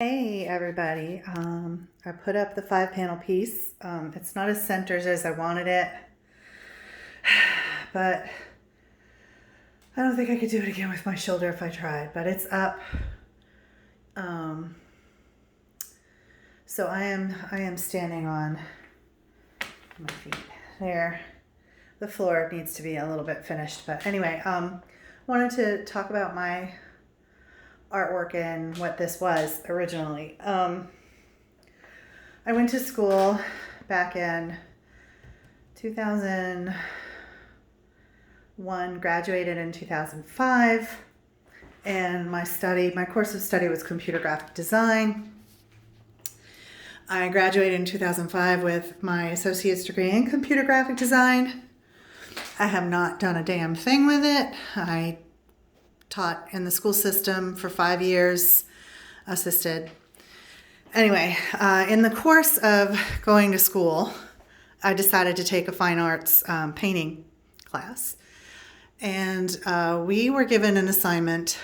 Hey everybody, I put up the 5-panel piece. It's not as centered as I wanted it, but I don't think I could do it again with my shoulder if I tried, but it's up. So I am standing on my feet there. The floor needs to be a little bit finished, but anyway, wanted to talk about my artwork and what this was originally. I went to school back in 2001, graduated in 2005, and my course of study was computer graphic design. I graduated in 2005 with my associate's degree in computer graphic design. I have not done a damn thing with it. I taught in the school system for 5 years, assisted. Anyway, in the course of going to school, I decided to take a fine arts painting class. And we were given an assignment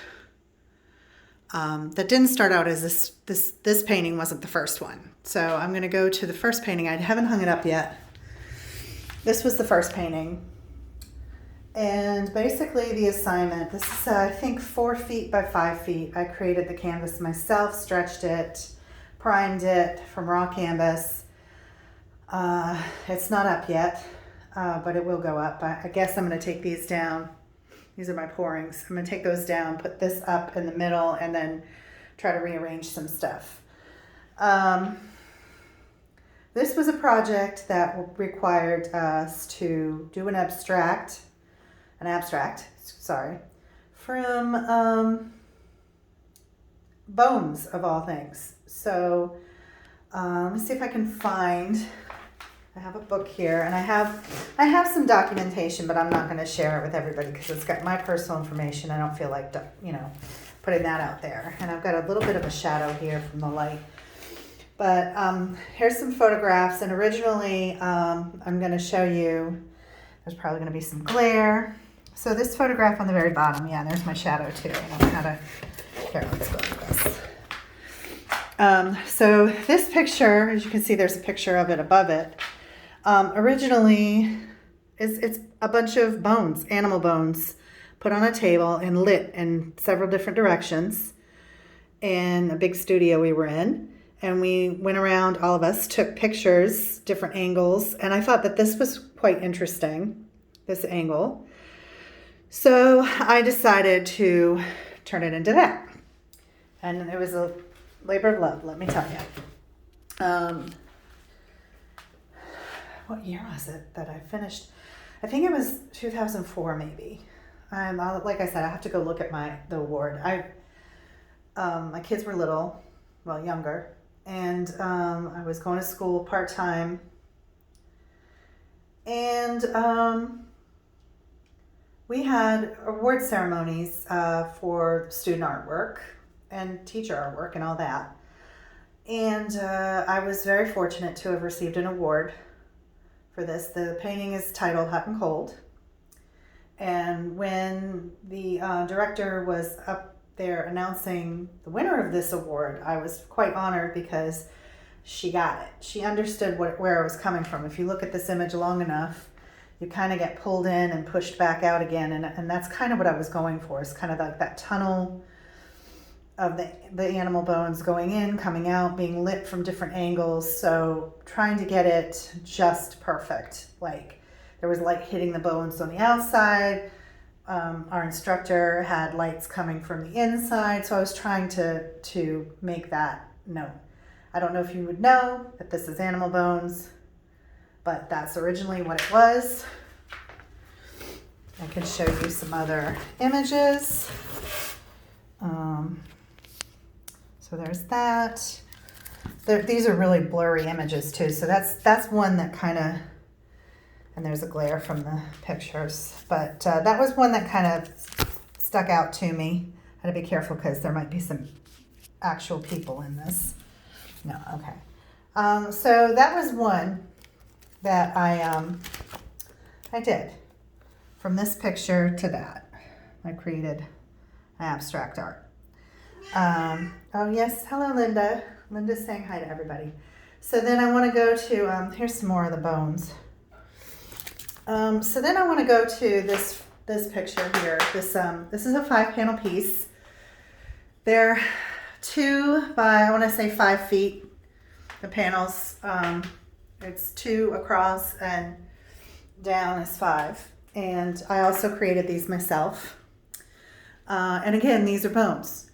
that didn't start out as this painting wasn't the first one. So I'm going to go to the first painting. I haven't hung it up yet. This was the first painting. And basically the assignment, this is I think 4 feet by 5 feet. I created the canvas myself, stretched it, primed it from raw canvas. It's not up yet, but it will go up. I guess I'm going to take these down. These are my pourings. I'm going to take those down, put this up in the middle, and then try to rearrange some stuff. This was a project that required us to do an abstract, from bones of all things. So let me see if I can find. I have a book here, and I have some documentation, but I'm not going to share it with everybody because it's got my personal information. I don't feel like putting that out there. And I've got a little bit of a shadow here from the light. But here's some photographs, and originally I'm going to show you. There's probably going to be some glare. So this photograph on the very bottom, yeah, there's my shadow too. I don't know how to. Here, let's go with this. So this picture, as you can see, there's a picture of it above it. Originally, it's a bunch of bones, animal bones, put on a table and lit in several different directions in a big studio we were in. And we went around, all of us, took pictures, different angles, and I thought that this was quite interesting, this angle. So I decided to turn it into that. And it was a labor of love, let me tell you. What year was it that I finished? I think it was 2004 maybe. Like I said, I have to go look at the award. My kids were little, well, younger, and I was going to school part-time. And we had award ceremonies for student artwork and teacher artwork and all that. And I was very fortunate to have received an award for this. The painting is titled Hot and Cold. And when the director was up there announcing the winner of this award, I was quite honored because she got it. She understood where I was coming from. If you look at this image long enough, you kind of get pulled in and pushed back out again. And that's kind of what I was going for. It's kind of like that tunnel of the animal bones going in, coming out, being lit from different angles. So trying to get it just perfect. Like there was light hitting the bones on the outside. Our instructor had lights coming from the inside. So I was trying to make that known. I don't know if you would know that this is animal bones, but that's originally what it was. I can show you some other images. So there's that. These are really blurry images too. So that's one that kind of, and there's a glare from the pictures. But that was one that kind of stuck out to me. I had to be careful because there might be some actual people in this. No, okay. So that was one that I did. From this picture to that, I created abstract art. Oh, yes. Hello, Linda. Linda's saying hi to everybody. So then I want to go to, here's some more of the bones. So then I want to go to this picture here. This is a 5-panel piece. They're 2 by, I want to say 5 feet, the panels. It's 2 across and down is 5. And I also created these myself. And again, these are bones.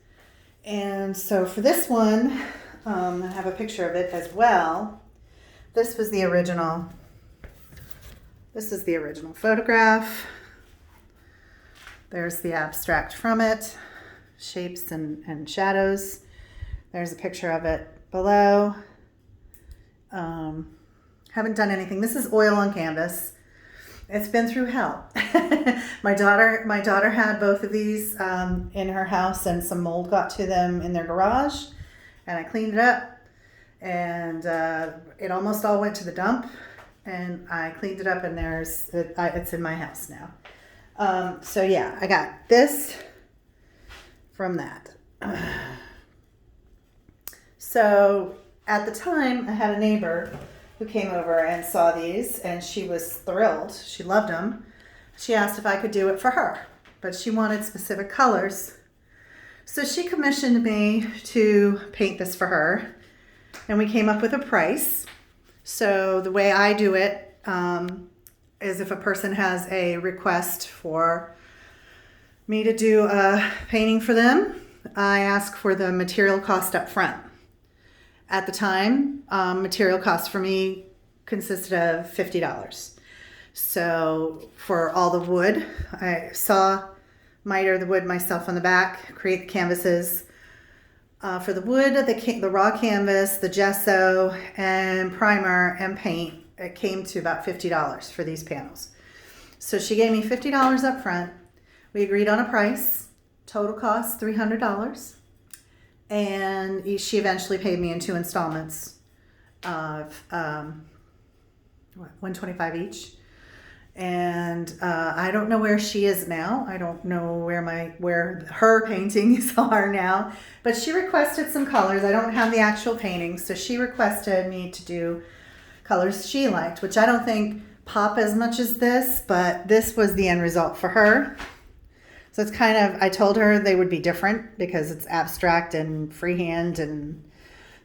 And so for this one, I have a picture of it as well. This was the original. This is the original photograph. There's the abstract from it, shapes and shadows. There's a picture of it below. Haven't done anything. This is oil on canvas. It's been through hell. My daughter had both of these in her house, and some mold got to them in their garage, and I cleaned it up, and it almost all went to the dump, and I cleaned it up, and it's in my house now. So yeah, I got this from that. So at the time, I had a neighbor who came over and saw these, and she was thrilled. She loved them. She asked if I could do it for her, but she wanted specific colors. So she commissioned me to paint this for her, and we came up with a price. So the way I do it is if a person has a request for me to do a painting for them, I ask for the material cost up front. At the time, material cost for me consisted of $50. So for all the wood, I miter the wood myself on the back, create the canvases. For the wood, the raw canvas, the gesso, and primer and paint, it came to about $50 for these panels. So she gave me $50 up front. We agreed on a price. Total cost $300. And she eventually paid me in 2 installments of $125 each. And I don't know where she is now. I don't know where her paintings are now. But she requested some colors. I don't have the actual paintings, so she requested me to do colors she liked, which I don't think pop as much as this, but this was the end result for her. So it's kind of, I told her they would be different because it's abstract and freehand, and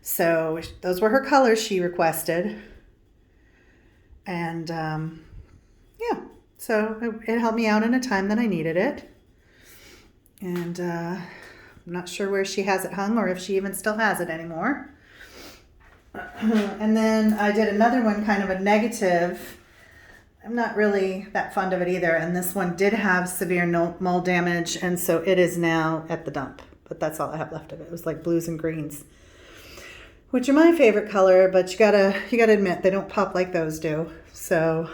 so those were her colors she requested. And yeah, so it helped me out in a time that I needed it. And I'm not sure where she has it hung or if she even still has it anymore. And then I did another one, kind of a negative. I'm not really that fond of it either, and this one did have severe mold damage, and so it is now at the dump. But that's all I have left of it. It was like blues and greens, which are my favorite color, but you gotta admit they don't pop like those do. So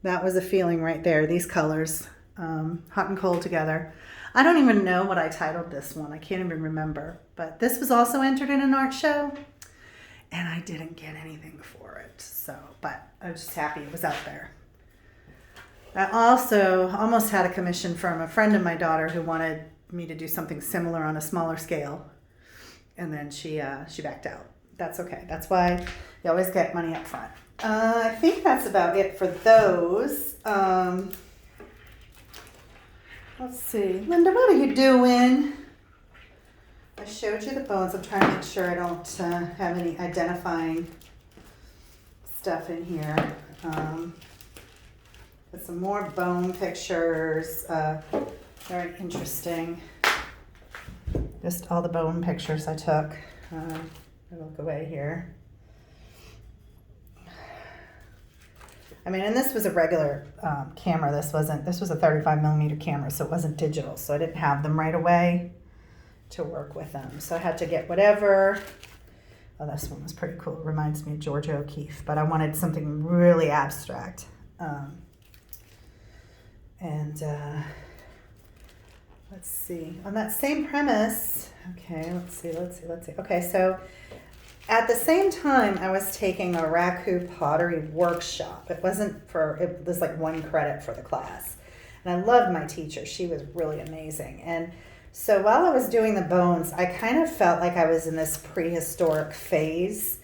that was a feeling right there. These colors, hot and cold together. I don't even know what I titled this one. I can't even remember. But this was also entered in an art show, and I didn't get anything for it. So, but I was just happy it was out there. I also almost had a commission from a friend of my daughter who wanted me to do something similar on a smaller scale, and then she backed out. That's okay. That's why you always get money up front. I think that's about it for those. Let's see. Linda, what are you doing? I showed you the bones. I'm trying to make sure I don't have any identifying stuff in here. With some more bone pictures. Very interesting. Just all the bone pictures I took. I look away here. I mean, and this was a regular camera. This was a 35 millimeter camera, so it wasn't digital. So I didn't have them right away to work with them. So I had to get whatever. Oh, this one was pretty cool. It reminds me of Georgia O'Keeffe, but I wanted something really abstract. Let's see. On that same premise, okay, let's see. Okay, so at the same time, I was taking a raku pottery workshop. It was like 1 credit for the class. And I loved my teacher. She was really amazing. And So while I was doing the bones, I kind of felt like I was in this prehistoric phase.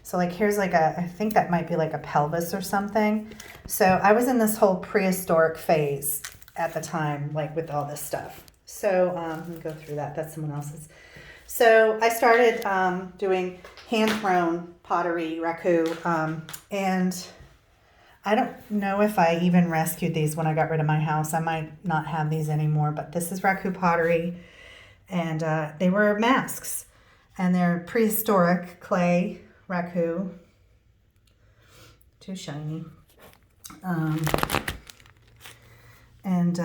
So like here's like I think that might be like a pelvis or something. So I was in this whole prehistoric phase at the time, like with all this stuff. So let me go through that. That's someone else's. So I started doing hand-thrown pottery, raku, and I don't know if I even rescued these when I got rid of my house. I might not have these anymore, but this is raku pottery, and they were masks, and they're prehistoric clay raku, too shiny. And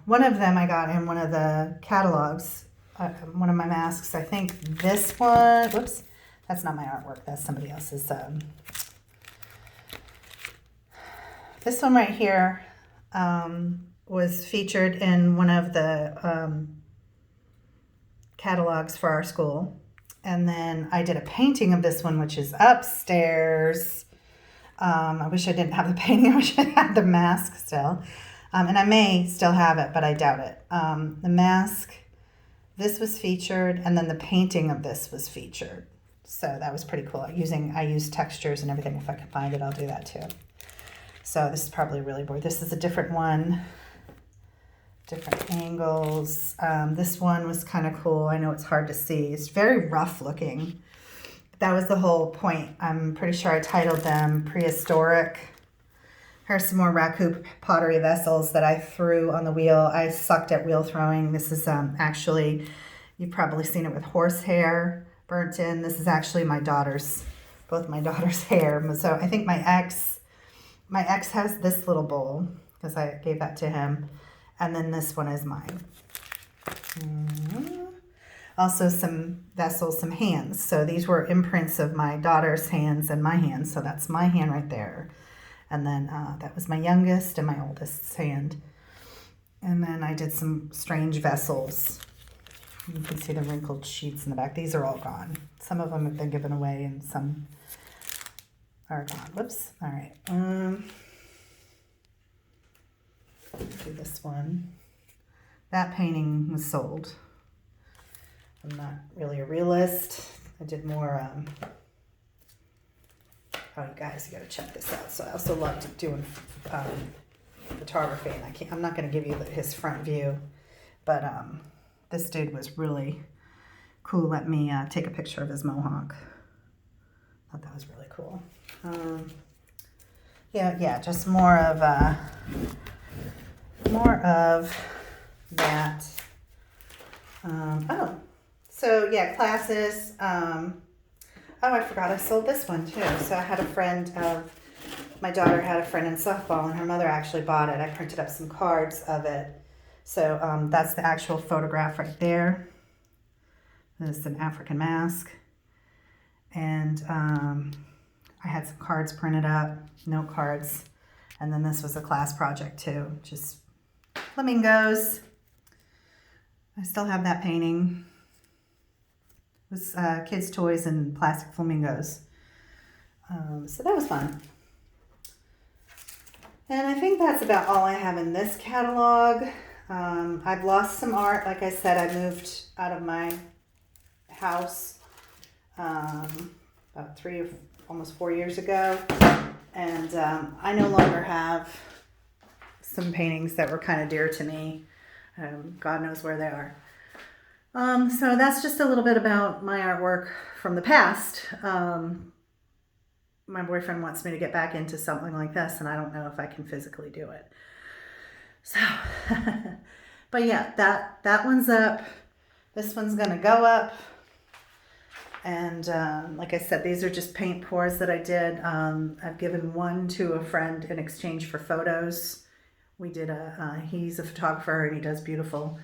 one of them I got in one of the catalogs, one of my masks. I think this one, whoops, that's not my artwork. That's somebody else's. This one right here was featured in one of the catalogs for our school. And then I did a painting of this one, which is upstairs. I wish I didn't have the painting. I wish I had the mask still. And I may still have it, but I doubt it. The mask, this was featured, and then the painting of this was featured. So that was pretty cool. I used textures and everything. If I can find it, I'll do that too. So this is probably really boring. This is a different one, different angles. This one was kind of cool. I know it's hard to see. It's very rough looking. That was the whole point. I'm pretty sure I titled them Prehistoric. Here's some more raku pottery vessels that I threw on the wheel. I sucked at wheel throwing. This is actually, you've probably seen it with horsehair burnt in. This is actually both my daughter's hair. So I think my ex has this little bowl because I gave that to him. And then this one is mine. Also some vessels, some hands. So these were imprints of my daughter's hands and my hands. So that's my hand right there. And then that was my youngest and my oldest's hand. And then I did some strange vessels. You can see the wrinkled sheets in the back. These are all gone. Some of them have been given away and some are gone. Whoops. All right. Do this one. That painting was sold. I'm not really a realist. I did more... Oh, you guys, you got to check this out. So I also love doing photography, and I'm not going to give you his front view, but this dude was really cool. Let me take a picture of his mohawk. Thought that was really cool. Yeah, just more of that. So yeah, classes. Oh, I forgot I sold this one too. So I had my daughter had a friend in softball, and her mother actually bought it. I printed up some cards of it. So that's the actual photograph right there. This is an African mask. And I had some cards printed up, note cards. And then this was a class project too, just flamingos. I still have that painting. It was kids' toys and plastic flamingos. So that was fun. And I think that's about all I have in this catalog. I've lost some art. Like I said, I moved out of my house about 3 or almost 4 years ago. And I no longer have some paintings that were kind of dear to me. God knows where they are. So that's just a little bit about my artwork from the past. My boyfriend wants me to get back into something like this, and I don't know if I can physically do it. So, but yeah, that one's up. This one's gonna go up. And like I said, these are just paint pours that I did. I've given one to a friend in exchange for photos. We did he's a photographer and he does beautiful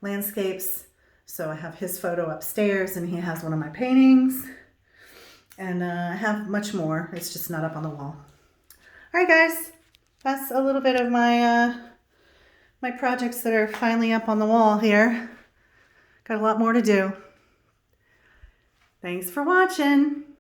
landscapes. So I have his photo upstairs, and he has one of my paintings. And I have much more. It's just not up on the wall. All right, guys. That's a little bit of my my projects that are finally up on the wall here. Got a lot more to do. Thanks for watching.